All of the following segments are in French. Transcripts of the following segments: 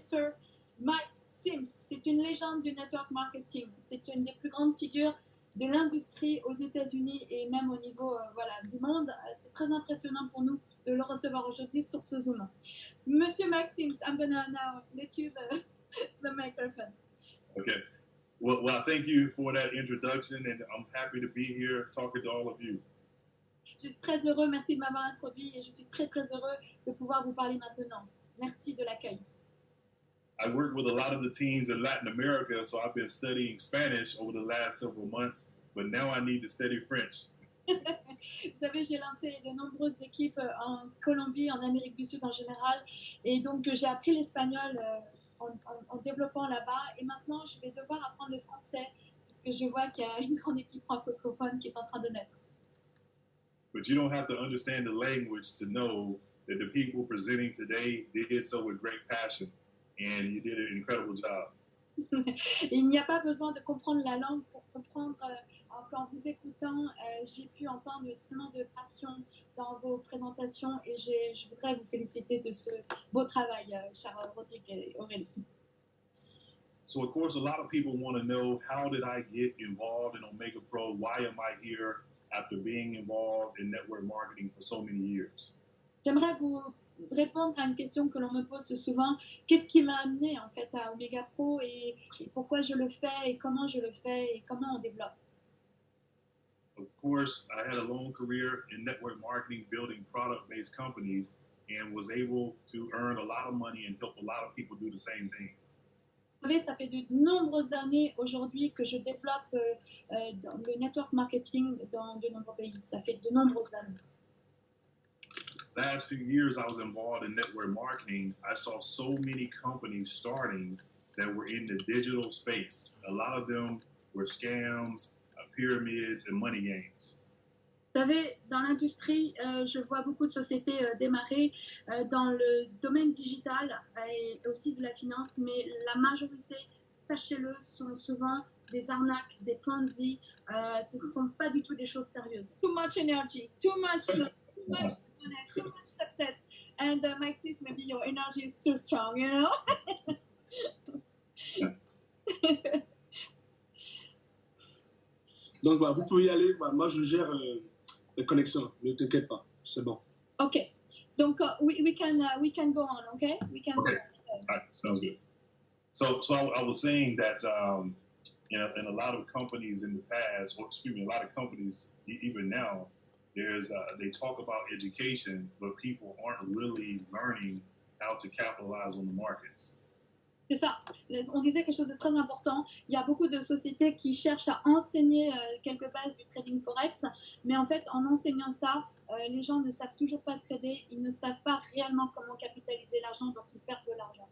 Mr. Mike SIMS. C'est une légende du network marketing. C'est une des plus grandes figures de l'industrie aux États-Unis et même au niveau voilà, du monde. C'est très impressionnant pour nous de le recevoir aujourd'hui sur ce Zoom. Monsieur Mike SIMS, I'm going to now let you the microphone. Okay. Well, thank you for that introduction, and I'm happy to be here talking to all of you. Je suis très heureux, merci de m'avoir introduit et je suis très heureux de pouvoir vous parler maintenant. Merci de l'accueil. I work with a lot of the teams in Latin America, so I've been studying Spanish over the last several months, but now I need to study French. Vous savez, j'ai lancé de nombreuses équipes en Colombie, en Amérique du Sud en général, et donc j'ai appris l'espagnol en développant là-bas, et maintenant je vais devoir apprendre le français, puisque je vois qu'il y a une grande équipe francophone qui est en train de naître. But you don't have to understand the language to know that the people presenting today did so with great passion, and you did an incredible job. Il n'y a pas besoin de comprendre la langue pour comprendre qu'en vous écoutant, j'ai pu entendre tellement de passion dans vos présentations et je voudrais vous féliciter de ce beau travail, cher Rodrigue et Aurélie. So of course, a lot of people want to know, how did I get involved in Omega Pro? Why am I here after being involved in network marketing for so many years? J'aimerais vous répondre à une question que l'on me pose souvent. Qu'est-ce qui m'a amené en fait à Omega Pro et pourquoi je le fais et comment je le fais et comment on développe? Of course, I had a long career in network marketing, building product-based companies, and was able to earn a lot of money and help a lot of people do the same thing. Vous savez, ça fait de nombreuses années aujourd'hui que je développe dans le network marketing dans de nombreux pays. Ça fait de nombreuses années. Last few years I was involved in network marketing, I saw so many companies starting that were in the digital space. A lot of them were scams, pyramids, and money games. Vous savez, dans l'industrie, je vois beaucoup de sociétés démarrer dans le domaine digital et aussi de la finance, mais la majorité, sachez-le, sont souvent des arnaques, des Ponzi. Ce ne sont pas du tout des choses sérieuses. Too much energy, too much money, too much success. And Mike says maybe your energy is too strong, you know? Donc, vous pouvez y aller. Moi, je gère les connexions. Ne t'inquiète pas. C'est bon. Okay. Donc, we can go on, okay? We can Okay. go on. All right, sounds good. So I was saying that in a lot of companies in the past, or excuse me, a lot of companies even now, they talk about education, but people aren't really learning how to capitalize on the markets. C'est ça. On disait quelque chose de très important. Il y a beaucoup de sociétés qui cherchent à enseigner quelques bases du trading forex, mais en fait, en enseignant ça, les gens ne savent toujours pas trader, ils ne savent pas réellement comment capitaliser l'argent, donc ils perdent de l'argent.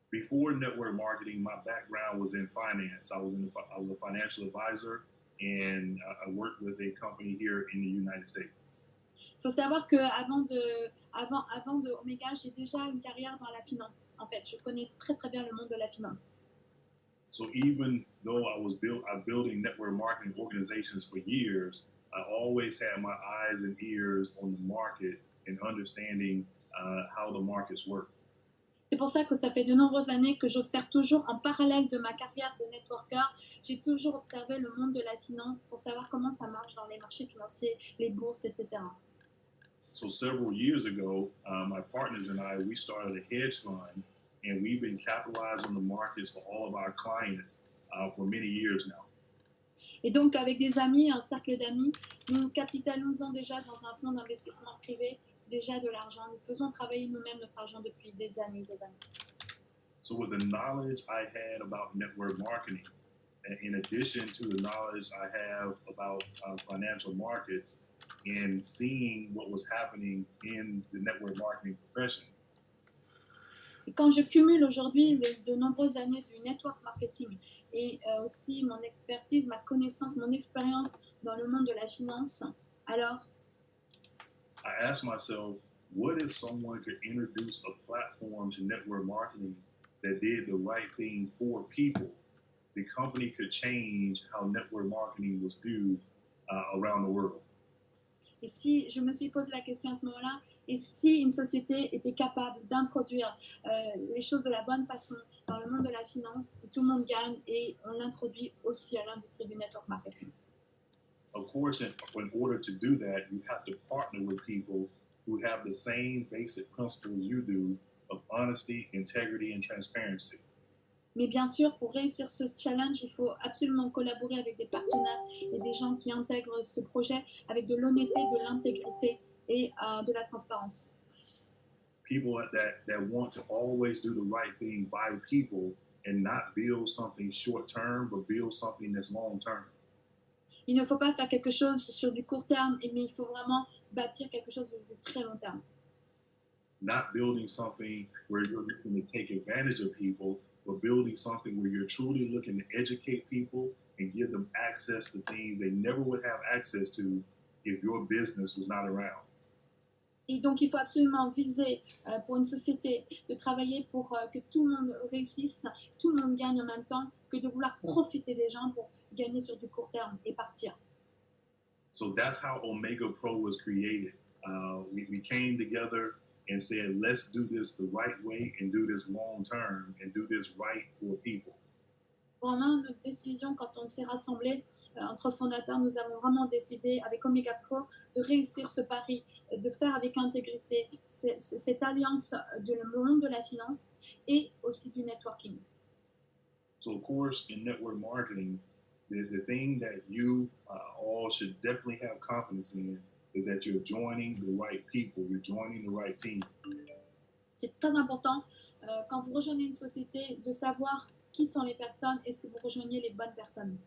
Before network marketing, my background was in finance. I was a financial advisor, and I worked with a company here in the United States. Il faut savoir qu'avant de Omega, j'ai déjà une carrière dans la finance. En fait, je connais très bien le monde de la finance. So even though I'm building network marketing organizations for years, I always had my eyes and ears on the market and understanding how the markets work. C'est pour ça que ça fait de nombreuses années que j'observe toujours en parallèle de ma carrière de networker. J'ai toujours observé le monde de la finance pour savoir comment ça marche dans les marchés financiers, les bourses, etc. So several years ago, my partners and I, we started a hedge fund, and we've been capitalizing on the markets for all of our clients for many years now. Et donc, avec des amis, un cercle d'amis, nous capitalisons déjà dans un fonds d'investissement privé déjà de l'argent. Nous faisons travailler nous-mêmes notre argent depuis des années, des années. So with the knowledge I had about network marketing, in addition to the knowledge I have about financial markets, and seeing what was happening in the network marketing profession. Et quand je cumule aujourd'hui de nombreuses années du network marketing et aussi mon expertise, ma connaissance, mon expérience dans le monde de la finance, alors I asked myself, what if someone could introduce a platform to network marketing that did the right thing for people? The company could change how network marketing was viewed around the world. Et si je me suis posé la question à ce moment-là, Et si une société était capable d'introduire les choses de la bonne façon dans le monde de la finance, tout le monde gagne et on l'introduit aussi à l'industrie du network marketing. Of course, in order to do that, you have to partner with people who have the same basic principles you do of honesty, integrity, and transparency. Mais bien sûr, pour réussir ce challenge, il faut absolument collaborer avec des partenaires et des gens qui intègrent ce projet avec de l'honnêteté, de l'intégrité et de la transparence. People that want to always do the right thing by people and not build something short term, but build something that's long term. Il ne faut pas faire quelque chose sur du court terme, mais il faut vraiment bâtir quelque chose de très long terme. Not building something where you're looking to take advantage of people, but building something where you're truly looking to educate people and give them access to things they never would have access to if your business was not around. Et donc, il faut absolument viser pour une société de travailler pour que tout le monde réussisse, tout le monde gagne en même temps, que de vouloir profiter des gens pour gagner sur du court terme et partir. So that's how Omega Pro was created. We came together and said, let's do this the right way and do this long term and do this right for people. Vraiment, notre décision, quand on s'est rassemblés entre fondateurs, nous avons vraiment décidé avec Omega Pro de réussir ce pari, de faire avec intégrité cette alliance du monde de la finance et aussi du networking. So of course, in network marketing, the thing that you all should definitely have confidence in is that you're joining the right people, you're joining the right team. C'est très important quand vous rejoignez une société de savoir qui sont les personnes, est-ce que vous rejoignez les bonnes personnes.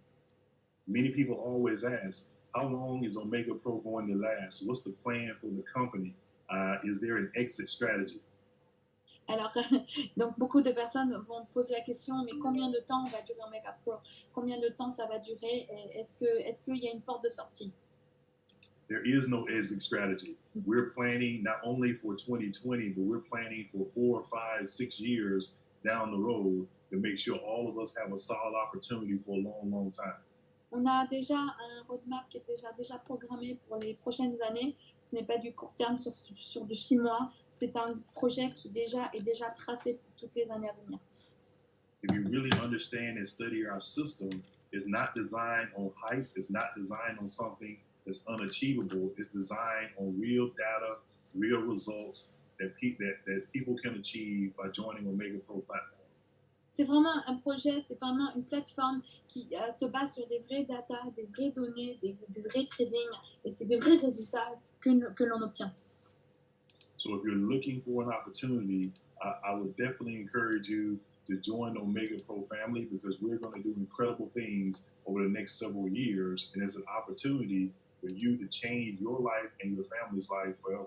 Many people always ask, how long is Omega Pro going to last? What's the plan for the company? Is there an exit strategy? Alors, donc beaucoup de personnes vont poser la question, mais combien de temps va durer Omega Pro? Combien de temps ça va durer? Est-ce qu'il y a une porte de sortie? There is no exit strategy. We're planning not only for 2020, but we're planning for 4, 5, 6 years down the road to make sure all of us have a solid opportunity for a long, long time. On a déjà un roadmap qui est déjà programmé pour les prochaines années. Ce n'est pas du court terme sur du 6 mois. C'est un projet qui est déjà tracé pour toutes les années à venir. If you really understand and study our system, it's not designed on hype. It's not designed on something that's unachievable. It's designed on real data, real results that people can achieve by joining Omega Pro platform. C'est vraiment un projet, c'est vraiment une plateforme qui se base sur des vraies data, des vraies données, du vrai trading, et c'est des vrais résultats que l'on obtient. So if you're looking for an opportunity, I would definitely encourage you to join the Omega Pro family because we're going to do incredible things over the next several years, and it's an opportunity for you to change your life and your family's life forever.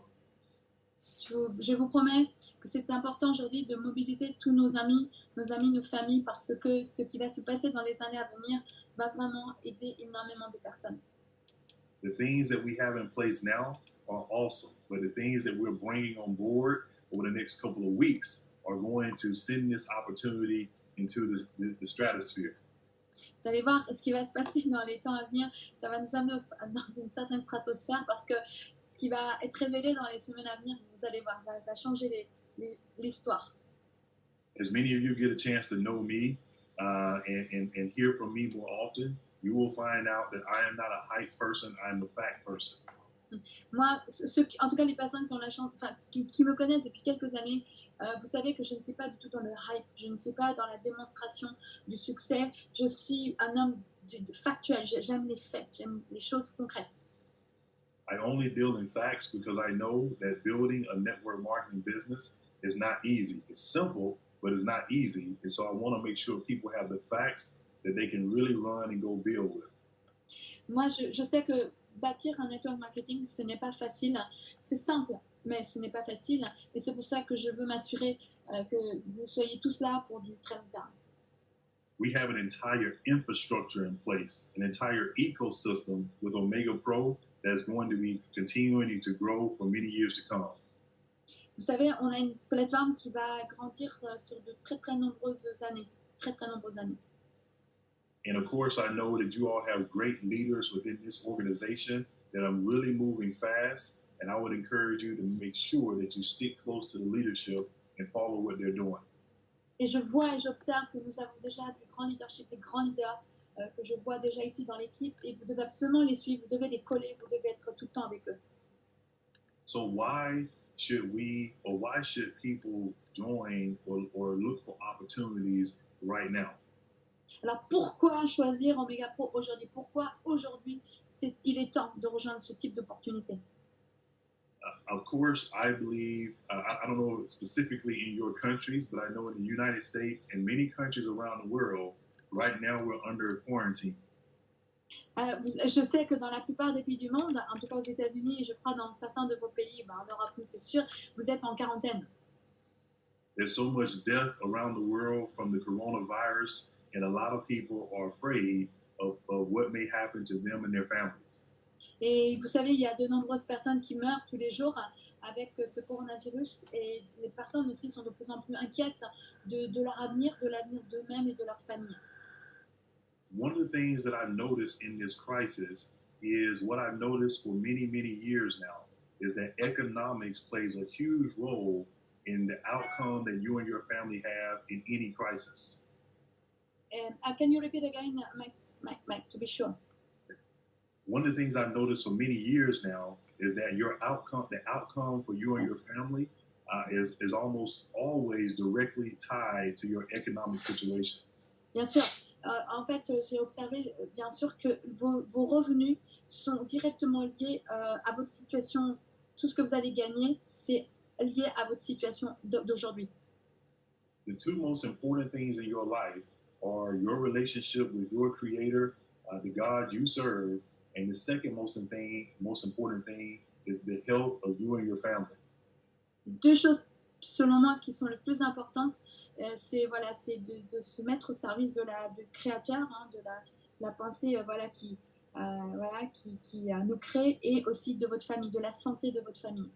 Je vous promets que c'est important aujourd'hui de mobiliser tous nos amis, nos familles, parce que ce qui va se passer dans les années à venir va vraiment aider énormément de personnes. The things that we have in place now are awesome, but the things that we're bringing on board over the next couple of weeks are going to send this opportunity into the stratosphere. Vous allez voir ce qui va se passer dans les temps à venir, ça va nous amener dans une certaine stratosphère parce que ce qui va être révélé dans les semaines à venir, vous allez voir, va changer l'histoire. As many of you get a chance to know me and hear from me more often, you will find out that I am not a hype person, I am a fact person. Moi, en tout cas les personnes qui me connaissent depuis quelques années, vous savez que je ne suis pas du tout dans le hype, je ne suis pas dans la démonstration du succès, je suis un homme factuel, j'aime les faits, j'aime les choses concrètes. I only deal in facts because I know that building a network marketing business is not easy. It's simple, but it's not easy. And so I want to make sure people have the facts that they can really run and go build with. Moi, je sais que bâtir un network marketing, ce n'est pas facile. C'est simple, mais ce n'est pas facile. Et c'est pour ça que je veux m'assurer que vous soyez tous là pour du très long terme. We have an entire infrastructure in place, an entire ecosystem with Omega Pro that's going to be continuing to grow for many years to come. Vous savez, on a une plateforme qui va grandir sur de très nombreuses années, très nombreuses années. And of course, I know that you all have great leaders within this organization that I'm really moving fast, and I would encourage you to make sure that you stick close to the leadership and follow what they're doing. Et je vois et j'observe que nous avons déjà du grand leadership, des grands leaders que je vois déjà ici dans l'équipe, et vous devez absolument les suivre, vous devez les coller, vous devez être tout le temps avec eux. So why should people join or look for opportunities right now? Alors pourquoi choisir Omega Pro aujourd'hui? Pourquoi aujourd'hui il est temps de rejoindre ce type d'opportunité? Of course, I believe, I don't know specifically in your countries, but I know in the United States and many countries around the world, right now we're under quarantine. Je sais que dans la plupart des pays du monde, en tout cas aux États-Unis, et je crois dans certains de vos pays, en Europe, c'est sûr, vous êtes en quarantaine. There's so much death around the world from the coronavirus, and a lot of people are afraid of what may happen to them and their families. Et vous savez, il y a de nombreuses personnes qui meurent tous les jours avec ce coronavirus, et les personnes aussi sont de plus en plus inquiètes de leur avenir, de l'avenir d'eux-mêmes et de leur famille. One of the things that I've noticed in this crisis is what I've noticed for many, many years now is that economics plays a huge role in the outcome that you and your family have in any crisis. Can you repeat again, Mike, to be sure? One of the things I've noticed for many years now is that the outcome for you and your family is almost always directly tied to your economic situation. Bien sûr. En fait, j'ai observé, bien sûr, que vos revenus sont directement liés à votre situation. Tout ce que vous allez gagner, c'est lié à votre situation d'aujourd'hui. The two most important things in your life are your relationship with your Creator, the God you serve, and the second most important thing is the health of you and your family. Deux choses, selon moi, qui sont les plus importantes, c'est de se mettre au service du Créateur, de la pensée qui nous crée, et aussi de votre famille, de la santé de votre famille.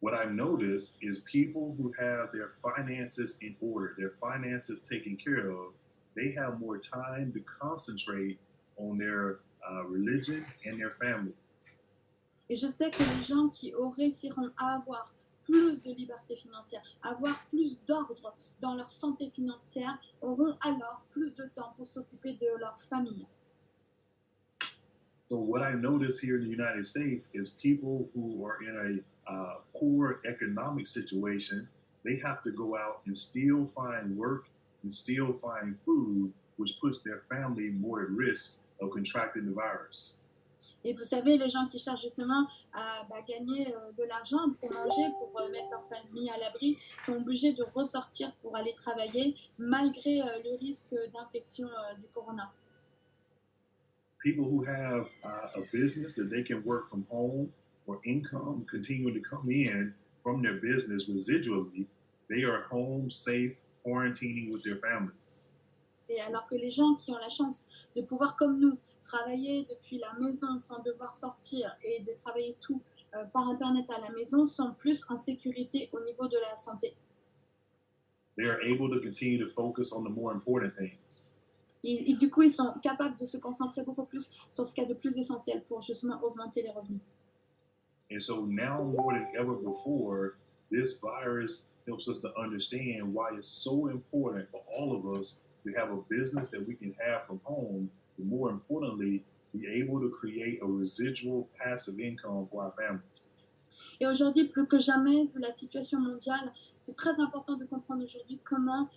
What I've noticed is people who have their finances in order, their finances taken care of, they have more time to concentrate on their religion and their family. Et je sais que les gens qui réussiront à avoir plus de liberté financière, avoir plus d'ordre dans leur santé financière, auront alors plus de temps pour s'occuper de leur famille. So what I notice here in the United States is people who are in a poor economic situation, they have to go out and still find work and still find food, which puts their family more at risk of contracting the virus. Et vous savez, les gens qui cherchent justement à gagner de l'argent pour manger, pour mettre leur famille à l'abri, sont obligés de ressortir pour aller travailler malgré le risque d'infection du corona. People who have a business that they can work from home or income continuing to come in from their business residually, they are home safe, quarantining with their families. Et alors que les gens qui ont la chance de pouvoir, comme nous, travailler depuis la maison sans devoir sortir et de travailler tout par Internet à la maison, sont plus en sécurité au niveau de la santé. They are able to continue to focus on the more important things. Et du coup, ils sont capables de se concentrer beaucoup plus sur ce qu'il y a de plus essentiel pour justement augmenter les revenus. And so now more than ever before, this virus helps us to understand why it's so important for all of us to have a business that we can have from home, but more importantly, be able to create a residual passive income for our families. Et aujourd'hui, plus que jamais, vu la situation mondiale, c'est très important de comprendre aujourd'hui comment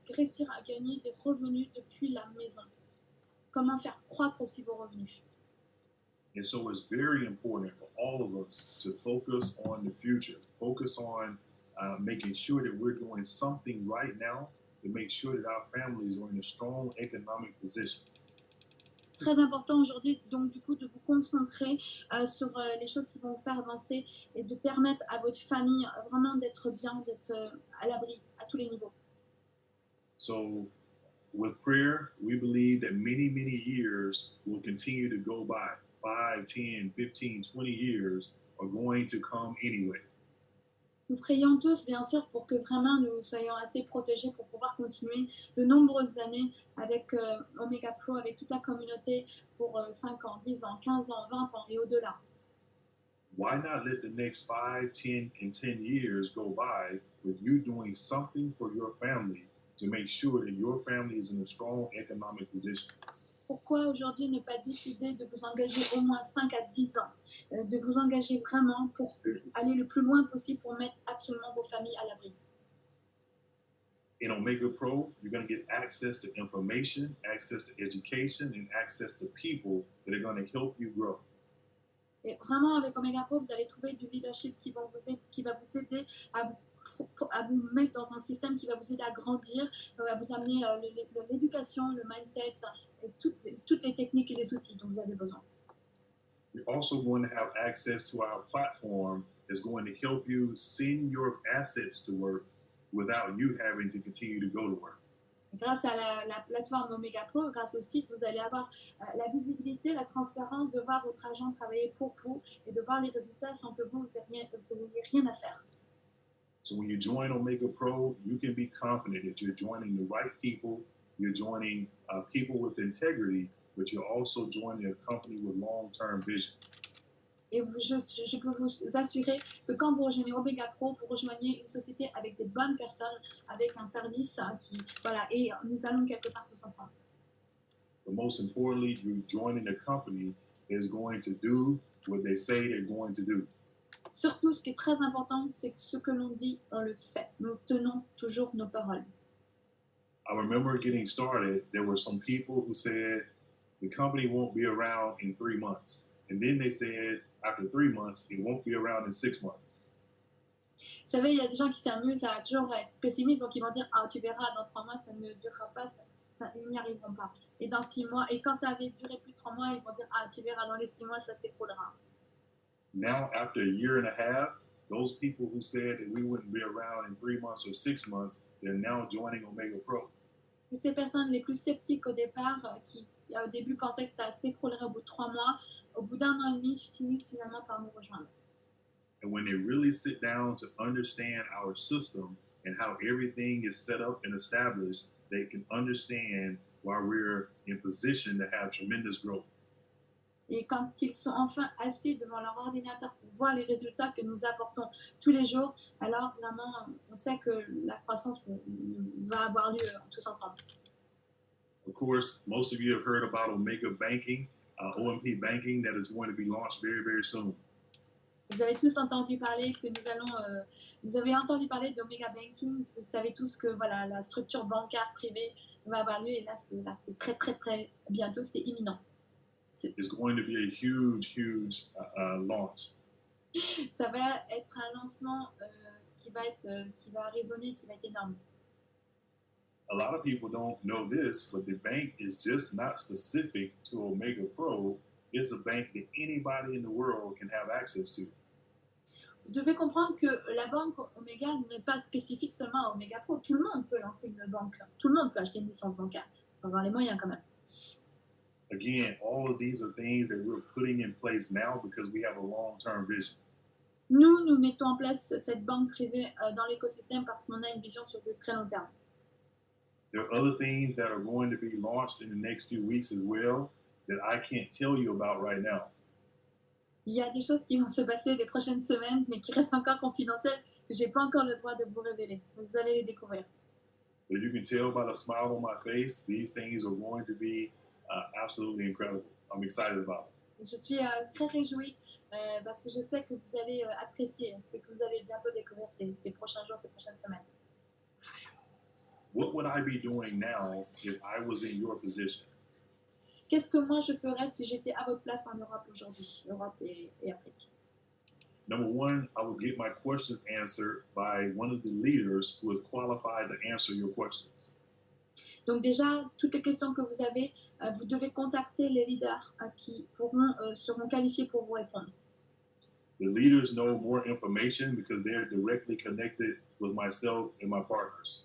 réussir à gagner des revenus depuis la maison. Comment faire croître aussi vos revenus. And so it's very important for all of us to focus on the future, focus on making sure that we're doing something right now to make sure that our families are in a strong economic position. C'est très important aujourd'hui, donc du coup, de vous concentrer sur les choses qui vont vous faire avancer et de permettre à votre famille vraiment d'être bien, d'être à l'abri à tous les niveaux. So with prayer, we believe that many, many years will continue to go by. 5, 10, 15, 20 years are going to come anyway. Nous prions tous, bien sûr, pour que vraiment nous soyons assez protégés pour pouvoir continuer de nombreuses années avec Omega Pro, avec toute la communauté pour 5 ans, 10 ans, 15 ans, 20 ans et au-delà. why not let the next 5, 10, and 10 years go by with you doing something for your family to make sure that your family is in a strong economic position? Pourquoi aujourd'hui ne pas décider de vous engager au moins 5 à 10 ans, de vous engager vraiment pour aller le plus loin possible pour mettre absolument vos familles à l'abri? In Omega Pro, you're going to get access to information, access to education, and access to people that are going to help you grow. Et vraiment, avec Omega Pro, vous allez trouver du leadership qui va vous aider à vous mettre dans un système qui va vous aider à grandir, à vous amener l'éducation, le mindset, et toutes les techniques et les outils dont vous avez besoin. You're also going to have access to our platform that's going to help you send your assets to work without you having to continue to go to work. Et grâce à la plateforme Omega Pro, grâce au site, vous allez avoir la visibilité, la transparence de voir votre argent travailler pour vous et de voir les résultats sans que vous n'ayez rien à faire. So when you join Omega Pro, you can be confident that you're joining the right people, you're joining people with integrity, but you're also joining a company with long-term vision. Et je peux vous assurer que quand vous rejoignez Omega Pro, vous rejoignez une société avec des bonnes personnes, avec un service et nous allons quelque part tous ensemble. But most importantly, you're joining a company that is going to do what they say they're going to do. Surtout, ce qui est très important, c'est que ce que l'on dit, on le fait. Nous tenons toujours nos paroles. I remember getting started, there were some people who said the company won't be around in 3 months. And then they said, after 3 months, it won't be around in 6 months. Vous savez, il y a des gens qui s'amusent à toujours être pessimistes, donc ils vont dire, ah, tu verras, dans 3 mois, ça ne durera pas, ils n'y arriveront pas. Et dans 6 mois, et quand ça avait duré plus de 3 mois, ils vont dire, ah, tu verras, dans les 6 mois, ça s'écroulera. Now, after a year and a half, those people who said that we wouldn't be around in 3 months or 6 months, they're now joining Omega Pro. Et ces personnes les plus sceptiques au départ, qui au début pensaient que ça s'écroulerait au bout de 3 mois, au bout d'1 an et demi, finissent finalement par nous rejoindre. And when they really sit down to understand our system and how everything is set up and established, they can understand why we're in position to have tremendous growth. Et quand ils sont enfin assis devant leur ordinateur pour voir les résultats que nous apportons tous les jours, alors vraiment, on sait que la croissance va avoir lieu tous ensemble. Of course, most of you have heard about Omega Banking, OMP Banking, that is going to be launched very, very soon. Vous avez tous entendu parler que vous avez entendu parler d'Omega Banking. Vous savez tous que voilà, la structure bancaire privée va avoir lieu et là, c'est très, très, très bientôt, c'est imminent. It's going to be a huge launch. Ça va être un lancement qui va résonner, qui va être énorme. A lot of people don't know this, but the bank is just not specific to Omega Pro. It's a bank that anybody in the world can have access to. Vous devez comprendre que la banque Omega n'est pas spécifique seulement à Omega Pro. Tout le monde peut lancer une banque. Tout le monde peut acheter une licence bancaire. Il faut avoir les moyens quand même. Again, all of these are things that we're putting in place now because we have a long-term vision. Nous mettons en place cette banque privée dans l'écosystème parce qu'on a une vision sur le très long terme. There are other things that are going to be launched in the next few weeks as well that I can't tell you about right now. Il y a des choses qui vont se passer les prochaines semaines, mais qui restent encore confidentielles, que j'ai pas encore le droit de vous révéler. Vous allez les découvrir. But you can tell by the smile on my face, these things are going to be absolutely incredible. I'm excited about it. Je suis très réjouie parce que je sais que vous allez apprécier ce que vous allez bientôt découvrir ces prochains jours, ces prochaines semaines. What would I be doing now if I was in your position? Qu'est-ce que moi je ferais si j'étais à votre place en Europe aujourd'hui, Europe et Afrique? Number one, I would get my questions answered by one of the leaders who is qualified to answer your questions. Donc déjà, toutes les questions que vous avez, vous devez contacter les leaders qui seront qualifiés pour vous répondre. The leaders know more information because they are directly connected with myself and my partners.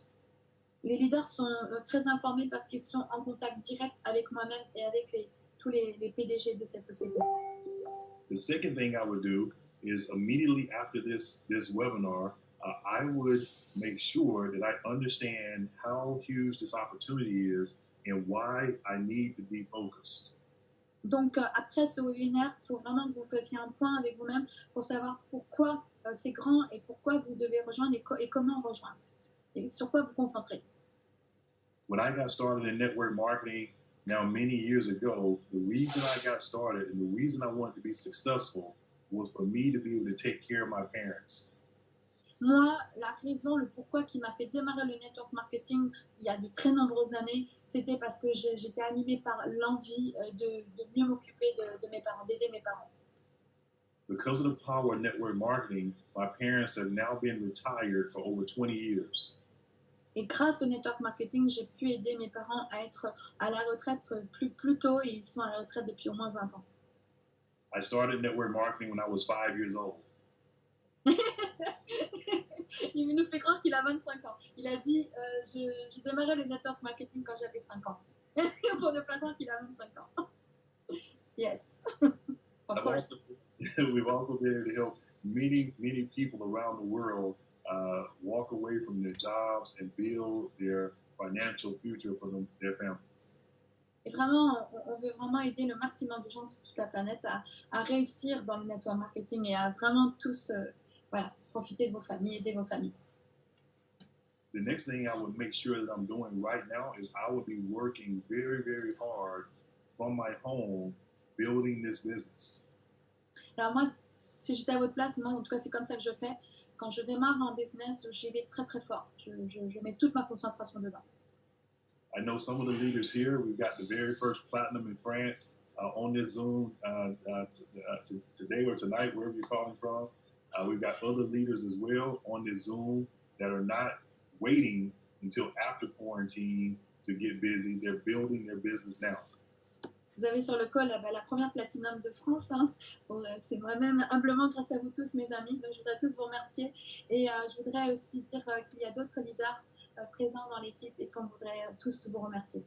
Les leaders sont très informés parce qu'ils sont en contact direct avec moi-même et avec tous les PDG de cette société. The second thing I would do is immediately after this webinar, I would make sure that I understand how huge this opportunity is and why I need to be focused. Donc, après ce webinaire, il faut vraiment que vous fassiez un point avec vous-même pour savoir pourquoi c'est grand et pourquoi vous devez rejoindre et comment rejoindre et sur quoi vous concentrer. When I got started in network marketing now many years ago, the reason I got started and the reason I wanted to be successful was for me to be able to take care of my parents. Moi, la raison, le pourquoi qui m'a fait démarrer le network marketing il y a de très nombreuses années, c'était parce que j'étais animée par l'envie de mieux m'occuper de mes parents, d'aider mes parents. Because of the power of network marketing, my parents have now been retired for over 20 years. Et grâce au network marketing, j'ai pu aider mes parents à être à la retraite plus tôt et ils sont à la retraite depuis au moins 20 ans. I started network marketing when I was 5 years old. Il nous fait croire qu'il a 25 ans. Il a dit j'ai démarré le network marketing quand j'avais 5 ans. Pour ne pas croire qu'il a 25 ans. Yes. Of course. We've also been able to help many people around the world walk away from their jobs and build their financial future for their families. Et vraiment, on veut vraiment aider le maximum de gens sur toute la planète à réussir dans le network marketing et à vraiment tous profiter de vos familles, aider vos familles. The next thing I would make sure that I'm doing right now is I would be working very hard from my home building this business. Alors moi, si j'étais à votre place, moi en tout cas c'est comme ça que je fais. Quand je démarre un business, j'y vais très fort. Je mets toute ma concentration dedans. I know some of the leaders here. We've got the very first platinum in France on this Zoom today or tonight, wherever you're calling from. We've got other leaders as well on this Zoom that are not waiting until after quarantine to get busy. They're building their business now. Vous avez sur le call la première platinum de France. Hein. Bon, c'est moi-même humblement grâce à vous tous, mes amis. Donc, je voudrais tous vous remercier. Et je voudrais aussi dire qu'il y a d'autres leaders présents dans l'équipe et qu'on voudrait tous vous remercier.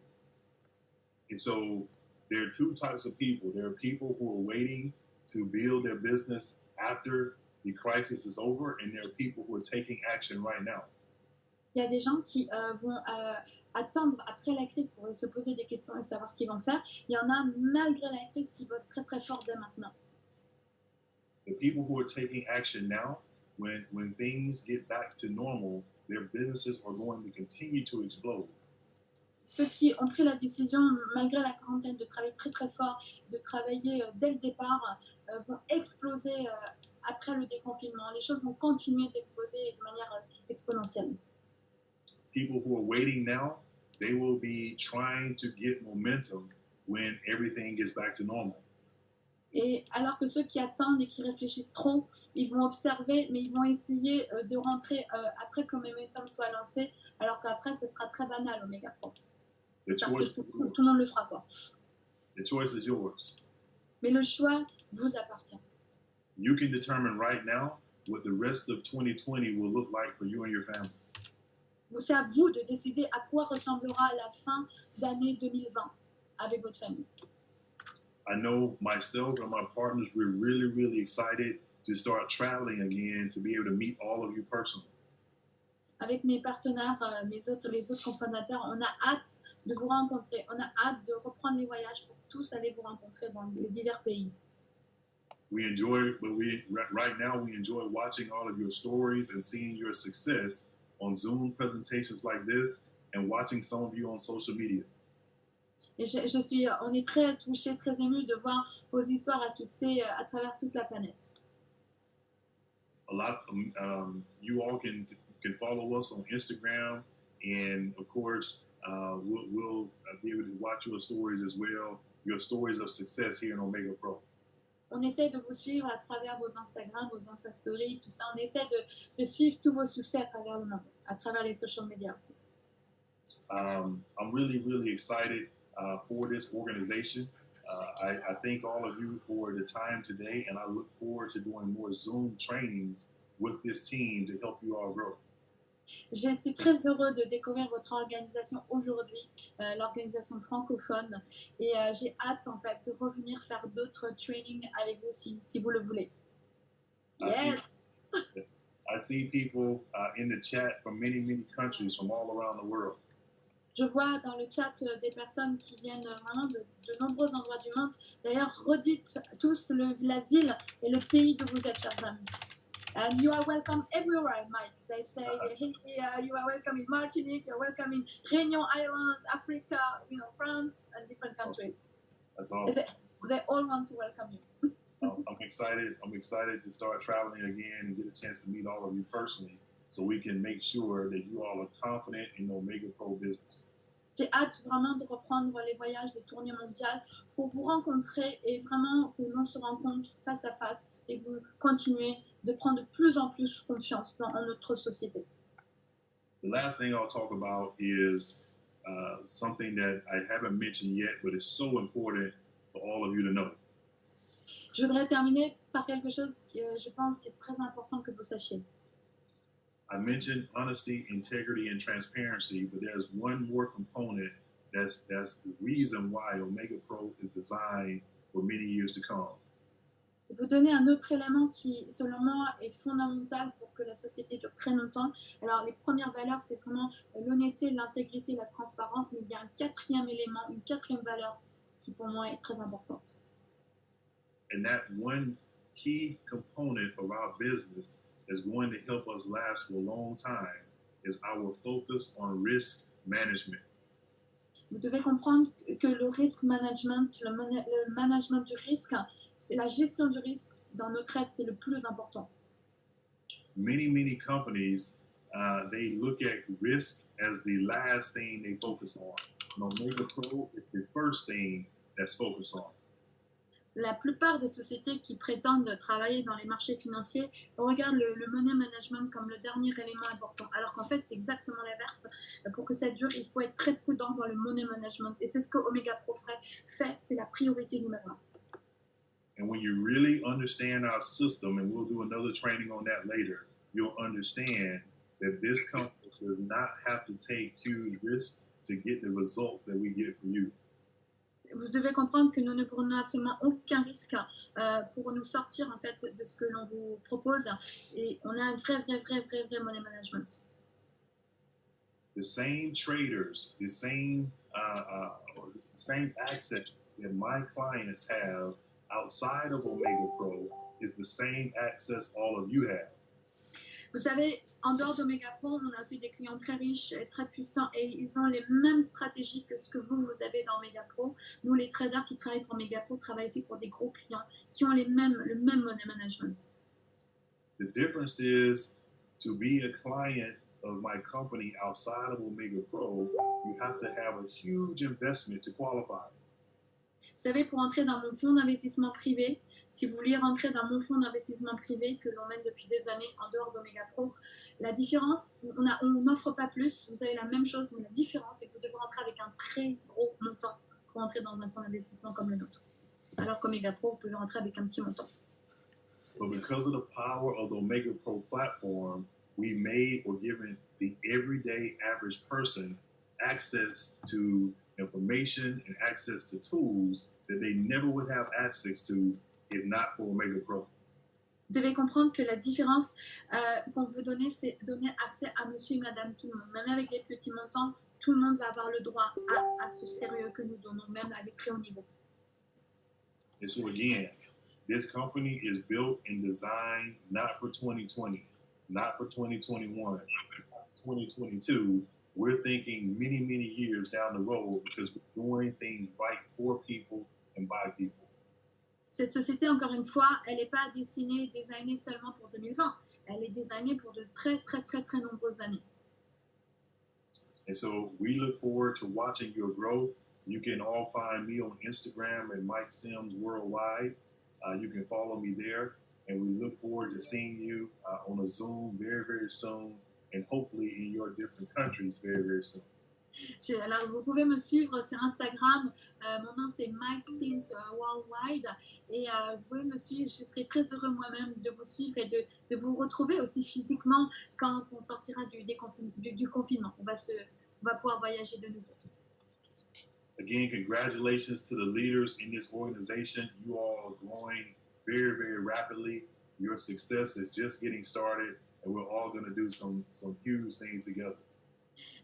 And so there are two types of people. There are people who are waiting to build their business after the crisis is over, and there are people who are taking action right now. Il y a des gens qui vont attendre après la crise pour se poser des questions et savoir ce qu'ils vont faire. Il y en a, malgré la crise, qui bossent très fort dès maintenant. The people who are taking action now, when things get back to normal, their businesses are going to continue to explode. Ceux qui ont pris la décision, malgré la quarantaine, de travailler très fort, de travailler dès le départ, vont exploser après le déconfinement. Les choses vont continuer d'exploser de manière exponentielle. People who are waiting now, they will be trying to get momentum when everything gets back to normal. Et alors que ceux qui attendent et qui réfléchissent trop, ils vont observer, mais ils vont essayer de rentrer après que le momentum soit lancé, alors qu'après, ce sera très banal au méga pro. Tout le monde le fera, quoi. The choice is yours. Mais le choix vous appartient. You can determine right now what the rest of 2020 will look like for you and your family. C'est à vous de décider à quoi ressemblera la fin d'année 2020 avec votre famille. I know myself and my partners, we're really excited to start traveling again, to be able to meet all of you personally. Avec mes partenaires, les autres co-fondateurs, on a hâte de vous rencontrer. On a hâte de reprendre les voyages pour tous aller vous rencontrer dans les divers pays. Right now we enjoy watching all of your stories and seeing your success on Zoom presentations like this and watching some of you on social media. Et on est très touchés, très émus de voir vos histoires à succès à travers toute la planète. You all can follow us on Instagram, and of course, we'll be able to watch your stories as well, your stories of success here in Omega Pro. On essaie de vous suivre à travers vos Instagram, vos Insta Stories, tout ça. On essaie de suivre tous vos succès à travers le monde, à travers les social media aussi. I'm really excited for this organization. I thank all of you for the time today, and I look forward to doing more Zoom trainings with this team to help you all grow. J'ai été très heureux de découvrir votre organisation aujourd'hui, l'organisation francophone, et j'ai hâte en fait de revenir faire d'autres trainings avec vous si vous le voulez. Yes. I see people in the chat from many countries from all around the world. Je vois dans le chat des personnes qui viennent vraiment de nombreux endroits du monde. D'ailleurs, redites tous la ville et le pays d'où vous êtes, chers amis. And you are welcome everywhere, Mike. They say, hey, you are welcome in Martinique, you're welcome in Réunion Island, Africa, France, and different countries. That's awesome. They all want to welcome you. I'm excited. I'm excited to start traveling again and get a chance to meet all of you personally, so we can make sure that you all are confident in the Omega Pro business. J'ai hâte vraiment de reprendre les voyages, les tournées mondiales pour vous rencontrer et vraiment que l'on se rencontre face à face et que vous continuez de prendre de plus en plus confiance en notre société. The last thing I'll talk about is something that I haven't mentioned yet, but it's so important for all of you to know. Je voudrais terminer par quelque chose que je pense qui est très important que vous sachiez. I mentioned honesty, integrity, and transparency, but there's one more component that's the reason why Omega Pro is designed for many years to come. Je vais vous donner un autre élément qui, selon moi, est fondamental pour que la société dure très longtemps. Alors, les premières valeurs, c'est comment l'honnêteté, l'intégrité, la transparence, mais il y a un quatrième élément, une quatrième valeur qui, pour moi, est très importante. And that one key component of our business is going to help us last a long time is our focus on risk management. Vous devez comprendre que le risk management, le management du risque, c'est la gestion du risque dans nos trades, c'est le plus important. Many companies, they look at risk as the last thing they focus on. And Omega Pro is the first thing that's focused on. La plupart des sociétés qui prétendent travailler dans les marchés financiers regardent le money management comme le dernier élément important. Alors qu'en fait, c'est exactement l'inverse. Pour que ça dure, il faut être très prudent dans le money management. Et c'est ce que Omega Pro fait, c'est la priorité numéro 1. And when you really understand our system, and we'll do another training on that later, you'll understand that this company does not have to take huge risks to get the results that we get from you. Vous devez comprendre que nous ne prenons absolument aucun risque pour nous sortir en fait de ce que l'on vous propose et on a un vrai money management. The same traders, the same access that my clients have outside of Omega Pro is the same access all of you have. Vous savez, en dehors d'Omega Pro, on a aussi des clients très riches et très puissants et ils ont les mêmes stratégies que ce que vous avez dans Omega Pro. Nous, les traders qui travaillent pour Omega Pro, travaillent aussi pour des gros clients qui ont le même money management. The difference is to be a client of my company outside of Omega Pro, you have to have a huge investment to qualify. Vous savez, pour entrer dans mon fonds d'investissement privé, si vous voulez rentrer dans mon fonds d'investissement privé que l'on mène depuis des années en dehors d'Omega Pro, la différence, on n'offre pas plus, vous avez la même chose, mais la différence, c'est que vous devez rentrer avec un très gros montant pour entrer dans un fonds d'investissement comme le nôtre. Alors qu'Omega Pro, vous pouvez rentrer avec un petit montant. But because of the power of the Omega Pro platform, we made or given the everyday average person access to information and access to tools that they never would have access to if not for Omega Pro. Vous devez comprendre que la différence qu'on veut donner, c'est donner accès à monsieur et madame tout le monde. Même avec des petits montants, tout le monde va avoir le droit à ce sérieux que nous donnons, même à des très hauts niveaux. And so again, this company is built and designed not for 2020, not for 2021, 2022. We're thinking many years down the road because we're doing things right for people and by people. Cette société, encore une fois, elle n'est pas designée seulement pour 2020. Elle est designée pour de très nombreuses années. And so we look forward to watching your growth. You can all find me on Instagram at Mike Sims Worldwide. You can follow me there. And we look forward to seeing you on a Zoom very soon. And hopefully in your different countries very soon. Alors, vous pouvez me suivre sur Instagram. Mon nom, c'est Mike Sims Worldwide. Et vous pouvez me suivre. Je serai très heureux moi-même de vous suivre et de vous retrouver aussi physiquement quand on sortira du confinement. On va pouvoir voyager de nouveau. Again, congratulations to the leaders in this organization. You all are growing very rapidly. Your success is just getting started. And we're all going to do some huge things together.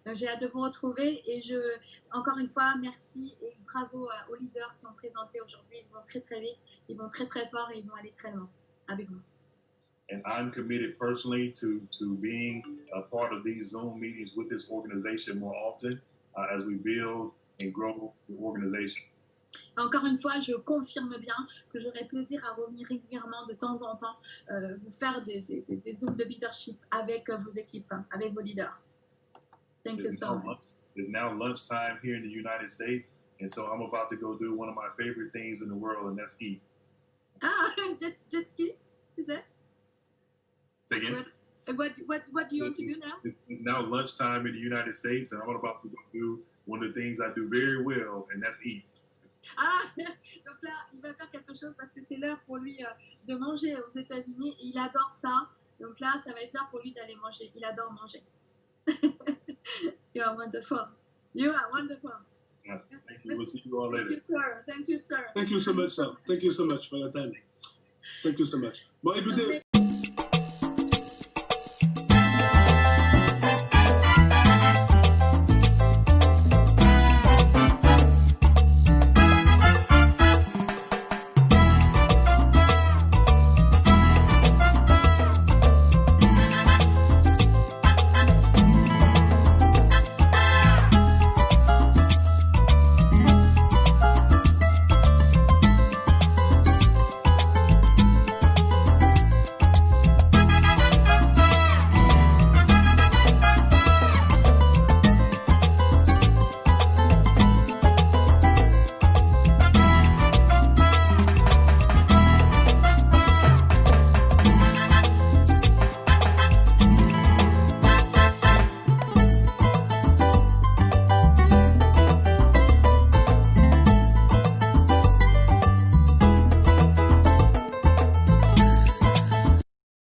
Donc, j'ai hâte de vous retrouver et encore une fois, merci et bravo aux leaders qui ont présenté aujourd'hui. Ils vont très vite, ils vont très fort et ils vont aller très loin avec vous. And I'm committed personally to being a part of these Zoom meetings with this organization more often as we build and grow the organization. Encore une fois, je confirme bien que j'aurai plaisir à revenir régulièrement de temps en temps, vous faire des Zooms de leadership avec vos équipes, avec vos leaders. Thank you so much. It's now lunchtime here in the United States, and so I'm about to go do one of my favorite things in the world, and that's eat. Ah, jet ski, is that? Say again? What do you want to do now? It's now lunchtime in the United States, and I'm about to go do one of the things I do very well, and that's eat. Ah, donc là, il va faire quelque chose parce que c'est l'heure pour lui de manger aux États-Unis. Il adore ça. Donc là, ça va être l'heure pour lui d'aller manger. Il adore manger. You are wonderful. You are wonderful. Yeah, thank you. We'll see you all later. Thank you, sir. Thank you, sir. Thank you so much, sir. Thank you so much for your time. Thank you so much. Bon, écoutez.